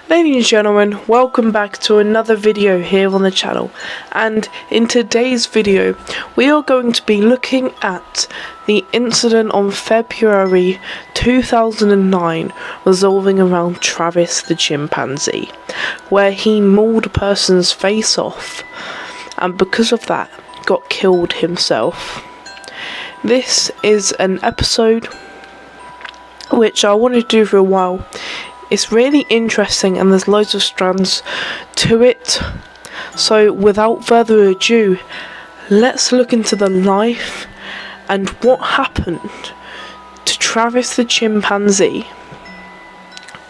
Ladies and gentlemen, welcome back to another video here on the channel, and in today's video we are going to be looking at the incident on February 2009 revolving around Travis the chimpanzee, where he mauled a person's face off and because of that got killed himself. This is an episode which I wanted to do for a while. It's really interesting and there's loads of strands to it. So without further ado, let's look into the life and what happened to Travis the chimpanzee.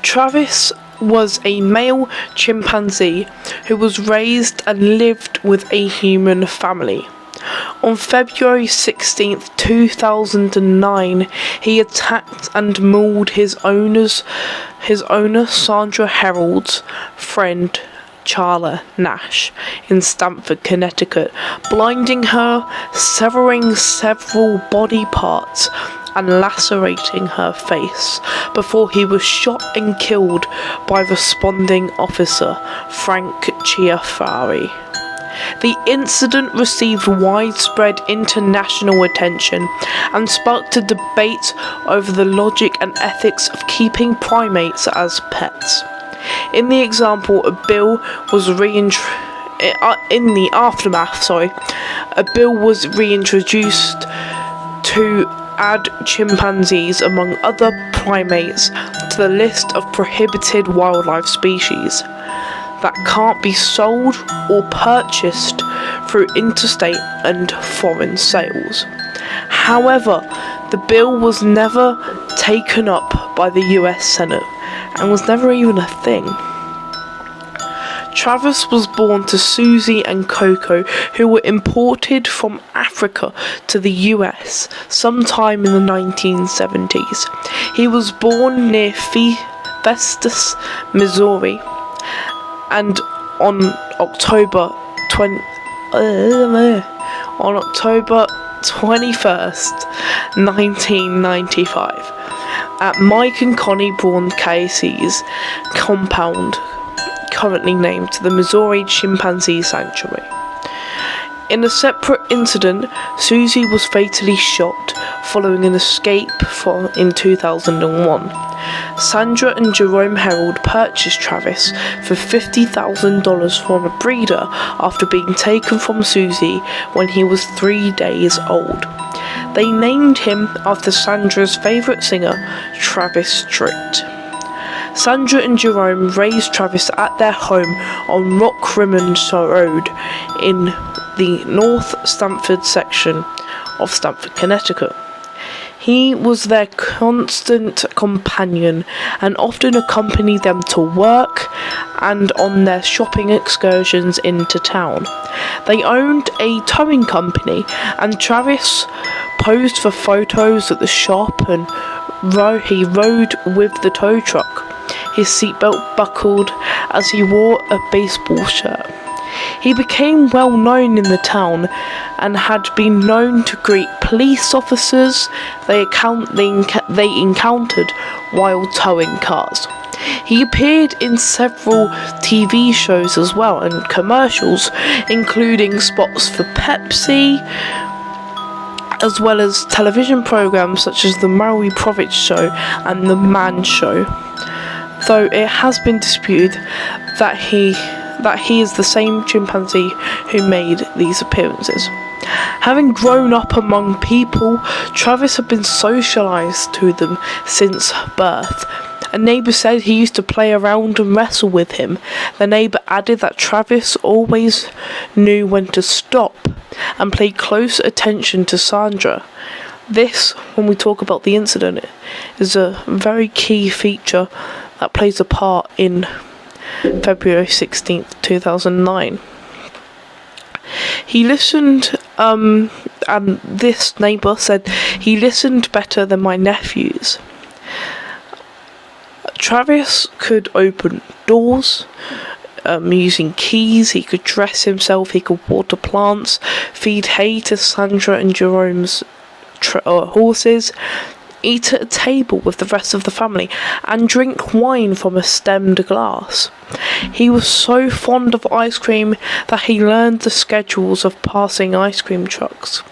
Travis was a male chimpanzee who was raised and lived with a human family. On February 16th, 2009, he attacked and mauled his owner Sandra Harold's friend Charla Nash in Stamford, Connecticut, blinding her, severing several body parts and lacerating her face before he was shot and killed by responding officer Frank Chiafari. The incident received widespread international attention and sparked a debate over the logic and ethics of keeping primates as pets. In the example, a bill was reintroduced to add chimpanzees among other primates to the list of prohibited wildlife species that can't be sold or purchased through interstate and foreign sales. However, the bill was never taken up by the US Senate and was never even a thing. Travis was born to Susie and Coco, who were imported from Africa to the US sometime in the 1970s. He was born near Festus, Missouri, and on October 21st, 1995, at Mike and Connie Braun Casey's compound, currently named the Missouri Chimpanzee Sanctuary. In a separate incident, Susie was fatally shot following an escape in 2001. Sandra and Jerome Harold purchased Travis for $50,000 from a breeder after being taken from Susie when he was 3 days old. They named him after Sandra's favourite singer, Travis Tritt. Sandra and Jerome raised Travis at their home on Rock Rimmon Road in the North Stamford section of Stamford, Connecticut. He was their constant companion and often accompanied them to work and on their shopping excursions into town. They owned a towing company and Travis posed for photos at the shop and he rode with the tow truck, his seatbelt buckled as he wore a baseball shirt. He became well known in the town and had been known to greet police officers they encountered while towing cars. He appeared in several TV shows as well and commercials, including spots for Pepsi, as well as television programs such as The Maury Povich Show and The Man Show, though it has been disputed that he is the same chimpanzee who made these appearances. Having grown up among people, Travis had been socialised to them since birth. A neighbour said he used to play around and wrestle with him. The neighbour added that Travis always knew when to stop and paid close attention to Sandra. This, when we talk about the incident, is a very key feature that plays a part in February 16th, 2009. He listened, and this neighbour said, he listened better than my nephews. Travis could open doors using keys, he could dress himself, he could water plants, feed hay to Sandra and Jerome's horses, eat at a table with the rest of the family, and drink wine from a stemmed glass. He was so fond of ice cream that he learned the schedules of passing ice cream trucks.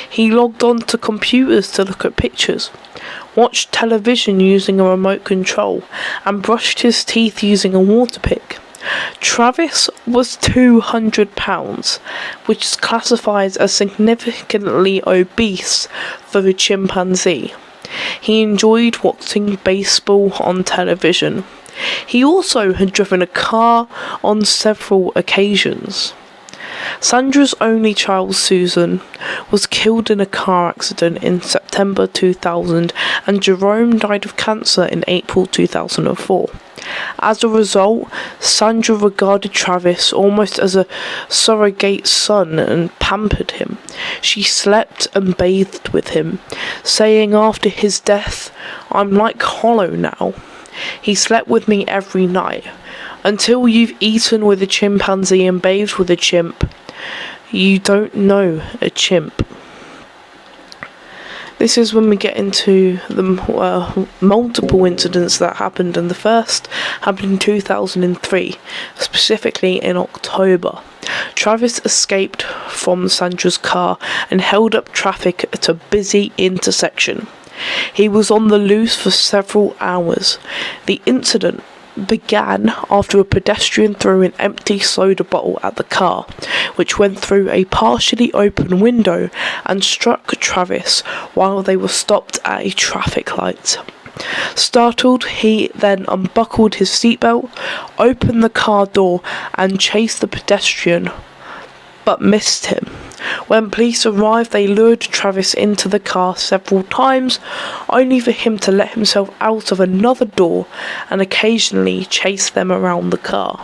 He logged on to computers to look at pictures, watched television using a remote control, and brushed his teeth using a water pick. Travis was 200 pounds, which is classified as significantly obese for a chimpanzee. He enjoyed watching baseball on television. He also had driven a car on several occasions. Sandra's only child, Susan, was killed in a car accident in September 2000, and Jerome died of cancer in April 2004. As a result, Sandra regarded Travis almost as a surrogate son and pampered him. She slept and bathed with him, saying after his death, "I'm like hollow now. He slept with me every night. Until you've eaten with a chimpanzee and bathed with a chimp, you don't know a chimp." This is when we get into the multiple incidents that happened, and the first happened in 2003, specifically in October. Travis escaped from Sandra's car and held up traffic at a busy intersection. He was on the loose for several hours. The incident began after a pedestrian threw an empty soda bottle at the car, which went through a partially open window and struck Travis while they were stopped at a traffic light. Startled, he then unbuckled his seatbelt, opened the car door, and chased the pedestrian, but missed him. When police arrived, they lured Travis into the car several times, only for him to let himself out of another door and occasionally chase them around the car.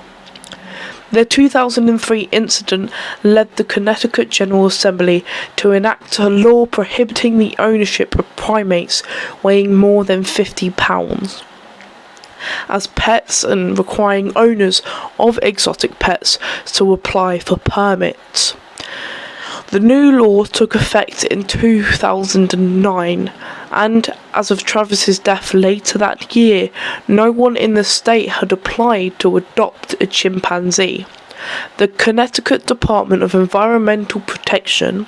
The 2003 incident led the Connecticut General Assembly to enact a law prohibiting the ownership of primates weighing more than 50 pounds. As pets and requiring owners of exotic pets to apply for permits. The new law took effect in 2009, and as of Travis's death later that year, no one in the state had applied to adopt a chimpanzee. The Connecticut Department of Environmental Protection,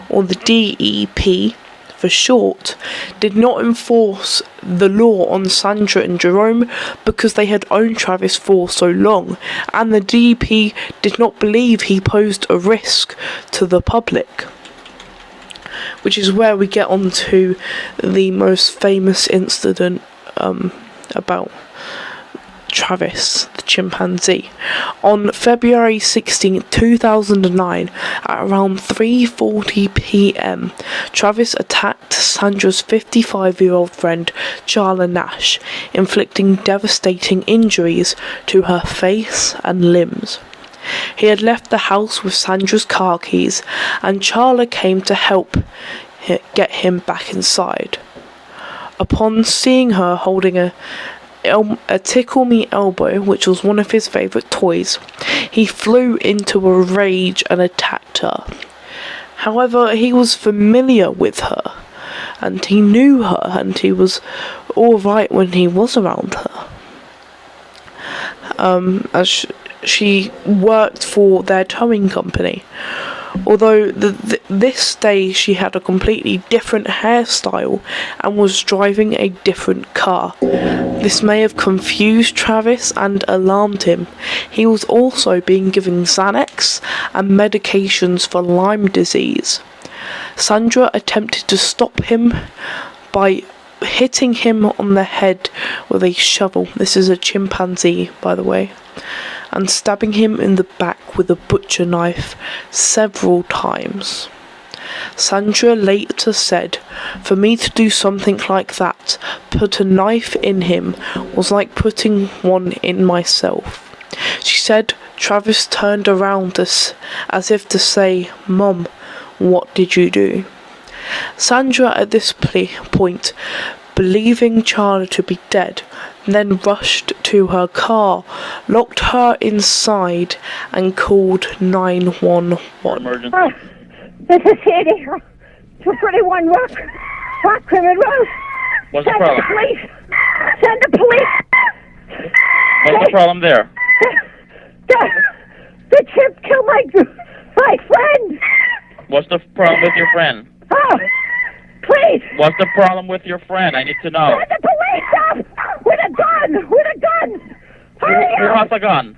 or the DEP for short, did not enforce the law on Sandra and Jerome because they had owned Travis for so long, and the DEP did not believe he posed a risk to the public. Which is where we get on to the most famous incident about Travis, the chimpanzee. On February 16, 2009, at around 3:40 p.m, Travis attacked Sandra's 55-year-old friend, Charla Nash, inflicting devastating injuries to her face and limbs. He had left the house with Sandra's car keys, and Charla came to help get him back inside. Upon seeing her holding a Tickle Me Elbow, which was one of his favourite toys, he flew into a rage and attacked her. However, he was familiar with her, and he knew her, and he was alright when he was around her. As she worked for their towing company. Although this day she had a completely different hairstyle and was driving a different car. This may have confused Travis and alarmed him. He was also being given Xanax and medications for Lyme disease. Sandra attempted to stop him by hitting him on the head with a shovel. This is a chimpanzee, by the way. And stabbing him in the back with a butcher knife several times. Sandra later said, "For me to do something like that, put a knife in him, was like putting one in myself." She said Travis turned around us as if to say, "Mom, what did you do?" Sandra at this point, believing Charla to be dead, then rushed to her car, locked her inside, and called 911. This is Sandy. 231 Rock Rimmon Road. What's the Send problem? the police! Send the police! What's the problem there? The chimp killed my friend! What's the problem with your friend? Oh, please! What's the problem with your friend? I need to know. Send the police up! With a gun! With a gun! Hurry Who up! has a gun?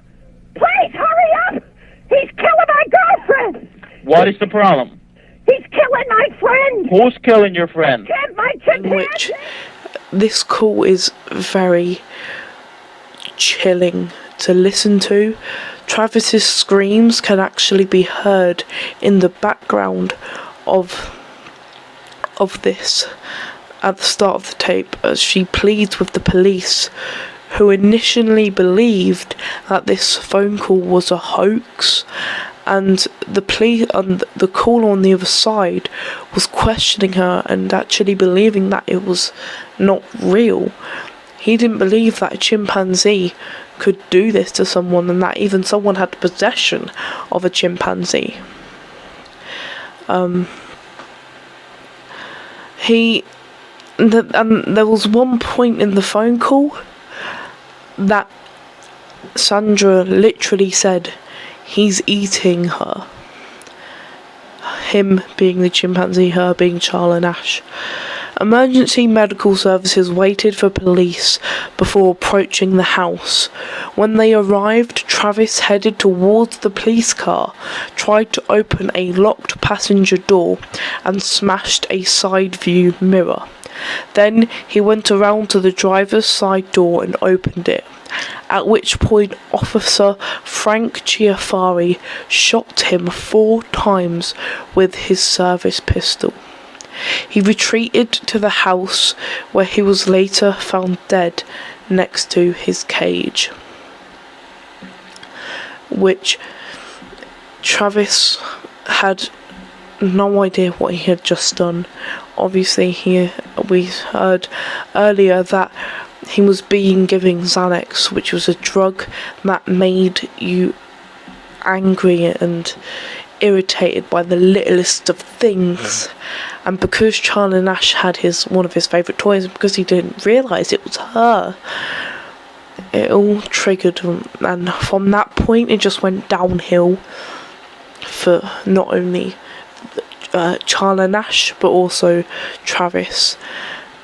Please, hurry up! He's killing my girlfriend! What is the problem? He's killing my friend! Who's killing your friend? My In chimpanzee! which this call is very chilling to listen to. Travis's screams can actually be heard in the background of this at the start of the tape as she pleads with the police, who initially believed that this phone call was a hoax, and the caller on the other side was questioning her and actually believing that it was not real. He didn't believe that a chimpanzee could do this to someone, and that even someone had possession of a chimpanzee. And there was one point in the phone call that Sandra literally said, "He's eating her." Him being the chimpanzee, her being Charla Nash. Emergency medical services waited for police before approaching the house. When they arrived, Travis headed towards the police car, tried to open a locked passenger door, and smashed a side view mirror. Then he went around to the driver's side door and opened it, at which point Officer Frank Chiafari shot him 4 times with his service pistol. He retreated to the house, where he was later found dead next to his cage, which Travis had no idea what he had just done. Obviously, we heard earlier that he was being given Xanax, which was a drug that made you angry and irritated by the littlest of things. And because Charlie Nash had one of his favourite toys, and because he didn't realise it was her, it all triggered him. And from that point it just went downhill for not only Charla Nash but also Travis.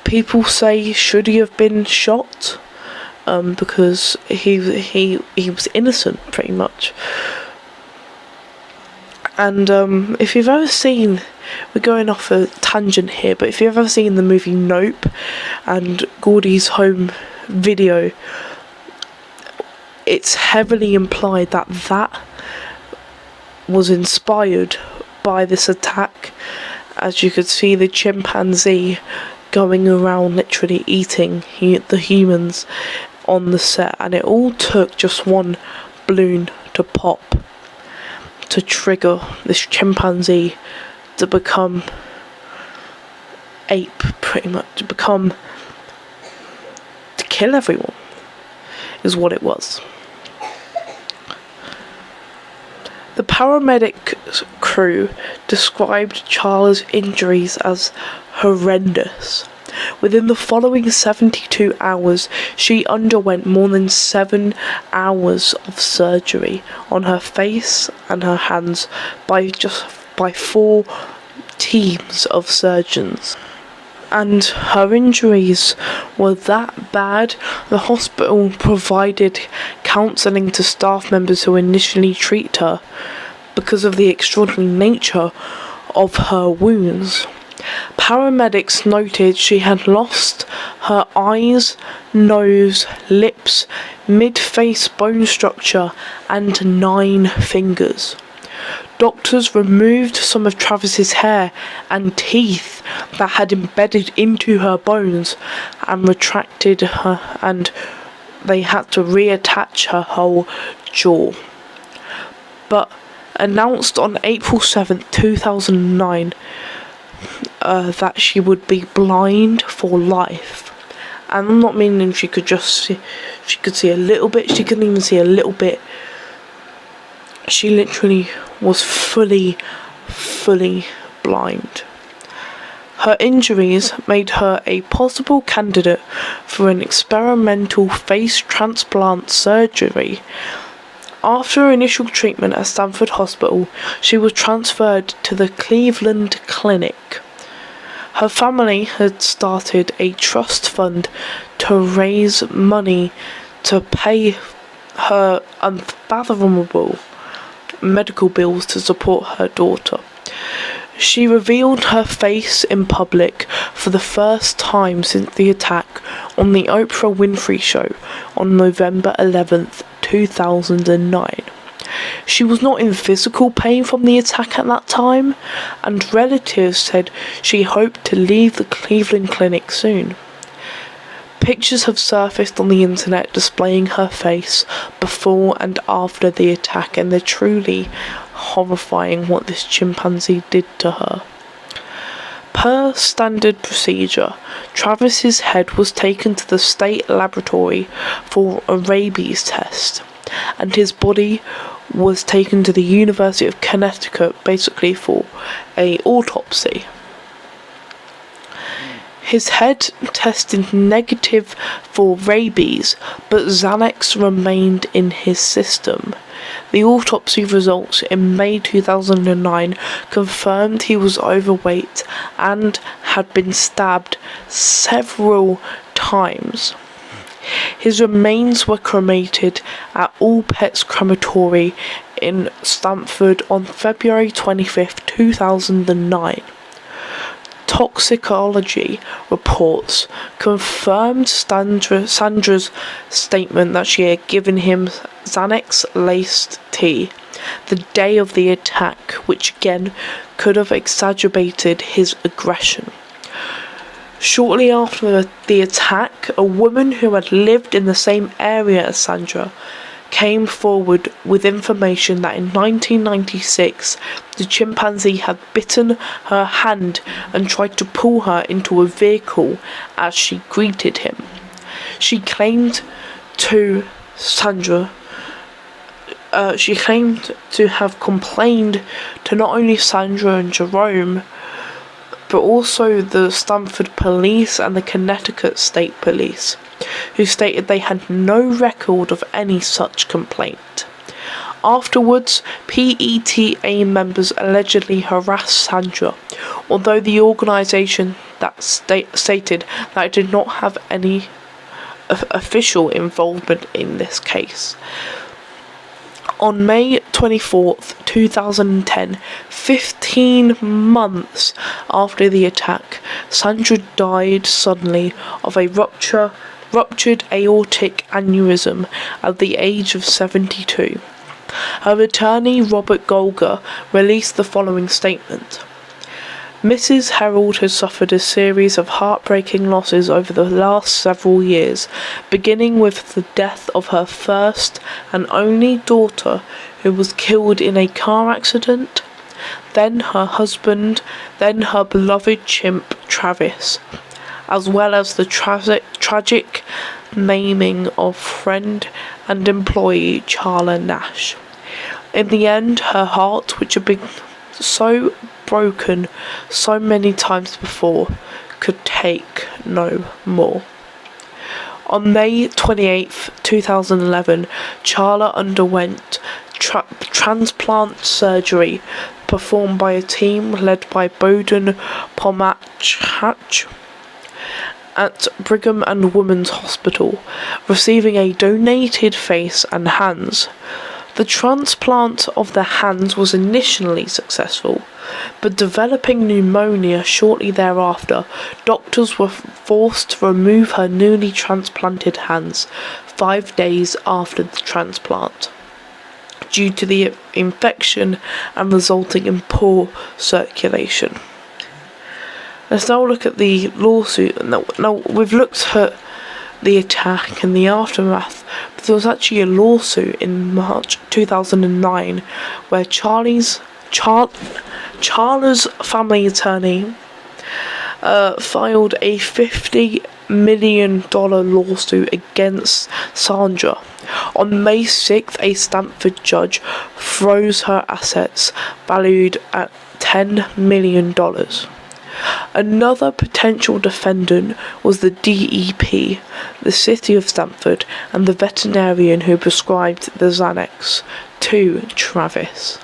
People say, should he have been shot? Because he was innocent, pretty much. And if you've ever seen, we're going off a tangent here, but if you've ever seen the movie Nope and Gordy's home video, it's heavily implied that that was inspired by this attack, as you could see the chimpanzee going around literally eating the humans on the set, and it all took just one balloon to pop to trigger this chimpanzee to become ape, pretty much, to kill everyone, is what it was. The paramedic crew described Charla's injuries as horrendous. Within the following 72 hours, she underwent more than 7 hours of surgery on her face and her hands by 4 teams of surgeons. And her injuries were that bad, the hospital provided counselling to staff members who initially treated her because of the extraordinary nature of her wounds. Paramedics noted she had lost her eyes, nose, lips, mid-face bone structure, and 9 fingers. Doctors removed some of Travis's hair and teeth that had embedded into her bones and retracted her, and they had to reattach her whole jaw. But announced on April 7th, 2009, that she would be blind for life. And I'm not meaning she could see a little bit, she couldn't even see a little bit. She literally was fully blind. Her injuries made her a possible candidate for an experimental face transplant surgery. After initial treatment at Stanford Hospital, she was transferred to the Cleveland Clinic. Her family had started a trust fund to raise money to pay her unfathomable medical bills to support her daughter. She revealed her face in public for the first time since the attack on the Oprah Winfrey Show on November 11th, 2009. She was not in physical pain from the attack at that time, and relatives said she hoped to leave the Cleveland Clinic soon. Pictures have surfaced on the internet displaying her face before and after the attack, and they're truly horrifying what this chimpanzee did to her. Per standard procedure, Travis's head was taken to the state laboratory for a rabies test, and his body was taken to the University of Connecticut basically for an autopsy. His head tested negative for rabies, but Xanax remained in his system. The autopsy results in May 2009 confirmed he was overweight and had been stabbed several times. His remains were cremated at All Pets Crematory in Stamford on February 25, 2009. Toxicology reports confirmed Sandra's statement that she had given him Xanax-laced tea the day of the attack, which again could have exacerbated his aggression. Shortly after the attack, a woman who had lived in the same area as Sandra came forward with information that in 1996 the chimpanzee had bitten her hand and tried to pull her into a vehicle as she greeted him. She claimed to have complained to not only Sandra and Jerome, but also the Stamford Police and the Connecticut State Police, who stated they had no record of any such complaint. Afterwards, PETA members allegedly harassed Sandra, although the organisation that stated that it did not have any official involvement in this case. On May 24th, 2010, 15 months after the attack, Sandra died suddenly of a ruptured aortic aneurysm at the age of 72. Her attorney, Robert Golger, released the following statement. Mrs. Herold has suffered a series of heartbreaking losses over the last several years, beginning with the death of her first and only daughter, who was killed in a car accident, then her husband, then her beloved chimp, Travis, as well as the tragic maiming of friend and employee Charla Nash. In the end, her heart, which had been so broken so many times before, could take no more. On May 28th, 2011, Charla underwent transplant surgery performed by a team led by Bowden Pomachach at Brigham and Women's Hospital, receiving a donated face and hands. The transplant of the hands was initially successful, but developing pneumonia shortly thereafter, doctors were forced to remove her newly transplanted hands 5 days after the transplant, due to the infection and resulting in poor circulation. Let's now look at the lawsuit. Now we've looked at the attack and the aftermath, but there was actually a lawsuit in March 2009 where Charla's family attorney filed a $50 million lawsuit against Sandra. On May 6th, a Stanford judge froze her assets valued at $10 million. Another potential defendant was the DEP, the City of Stamford, and the veterinarian who prescribed the Xanax to Travis.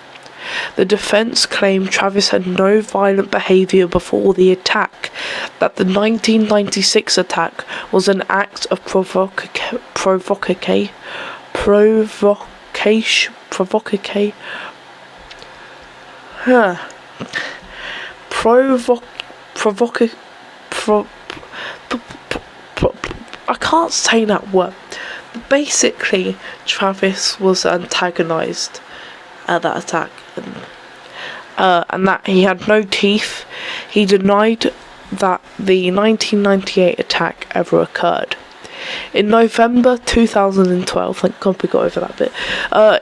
The defense claimed Travis had no violent behavior before the attack, that the 1996 attack was an act of provocation, I can't say that word. Basically, Travis was antagonized at that attack, and that he had no teeth. He denied that the 1998 attack ever occurred. In November 2012, thank God we got over that bit.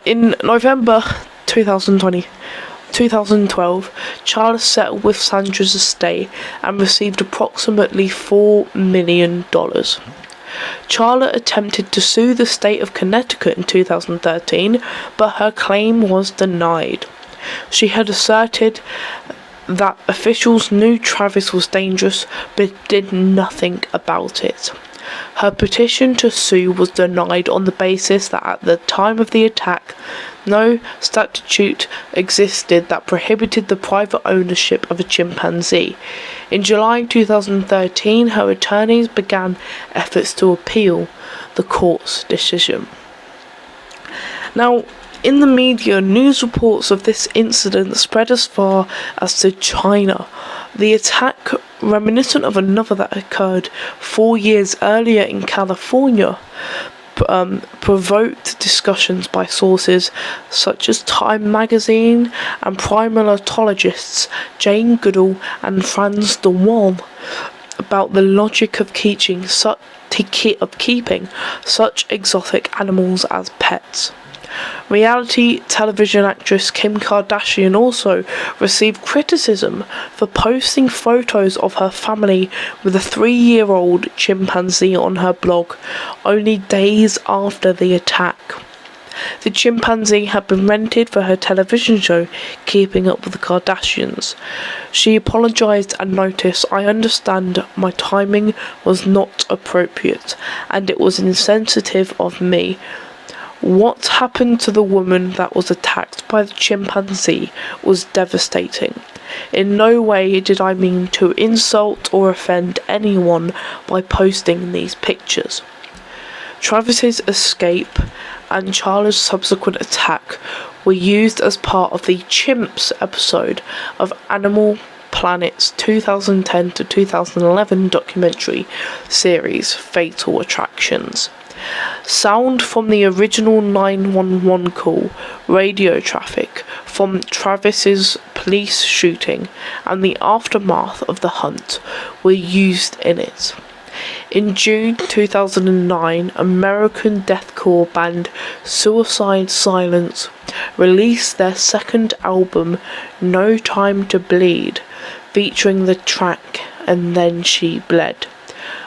In November 2012, Charles settled with Sandra's estate and received approximately $4 million. Charlotte attempted to sue the state of Connecticut in 2013, but her claim was denied. She had asserted that officials knew Travis was dangerous, but did nothing about it. Her petition to sue was denied on the basis that at the time of the attack, no statute existed that prohibited the private ownership of a chimpanzee. In July 2013, her attorneys began efforts to appeal the court's decision. Now, in the media, news reports of this incident spread as far as to China. The attack, reminiscent of another that occurred 4 years earlier in California, provoked discussions by sources such as Time magazine and primatologists Jane Goodall and Franz de Waal about the logic of keeping such exotic animals as pets. Reality television actress Kim Kardashian also received criticism for posting photos of her family with a 3-year-old chimpanzee on her blog only days after the attack. The chimpanzee had been rented for her television show Keeping Up with the Kardashians. She apologised and noticed, "I understand my timing was not appropriate and it was insensitive of me. What happened to the woman that was attacked by the chimpanzee was devastating. In no way did I mean to insult or offend anyone by posting these pictures." Travis's escape and Charlie's subsequent attack were used as part of the Chimps episode of Animal Planet's 2010 to 2011 documentary series Fatal Attractions. Sound from the original 911 call, radio traffic from Travis's police shooting, and the aftermath of the hunt were used in it. In June 2009, American deathcore band Suicide Silence released their second album, No Time to Bleed, featuring the track And Then She Bled,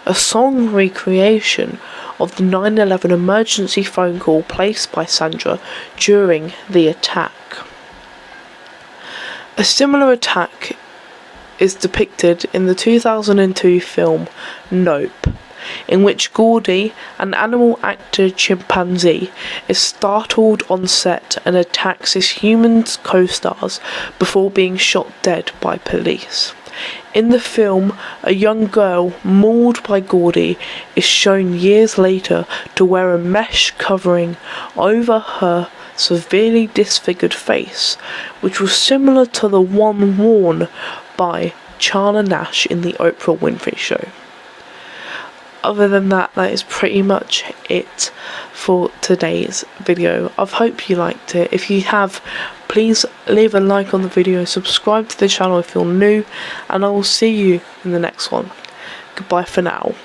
a song recreation of the 9/11 emergency phone call placed by Sandra during the attack. A similar attack is depicted in the 2002 film Nope, in which Gordy, an animal actor chimpanzee, is startled on set and attacks his human co-stars before being shot dead by police. In the film, a young girl mauled by Gordy is shown years later to wear a mesh covering over her severely disfigured face, which was similar to the one worn by Charla Nash in the Oprah Winfrey Show. Other than that, that is pretty much it for today's video. I hope you liked it. If you have, please leave a like on the video, subscribe to the channel if you're new, and I will see you in the next one. Goodbye for now.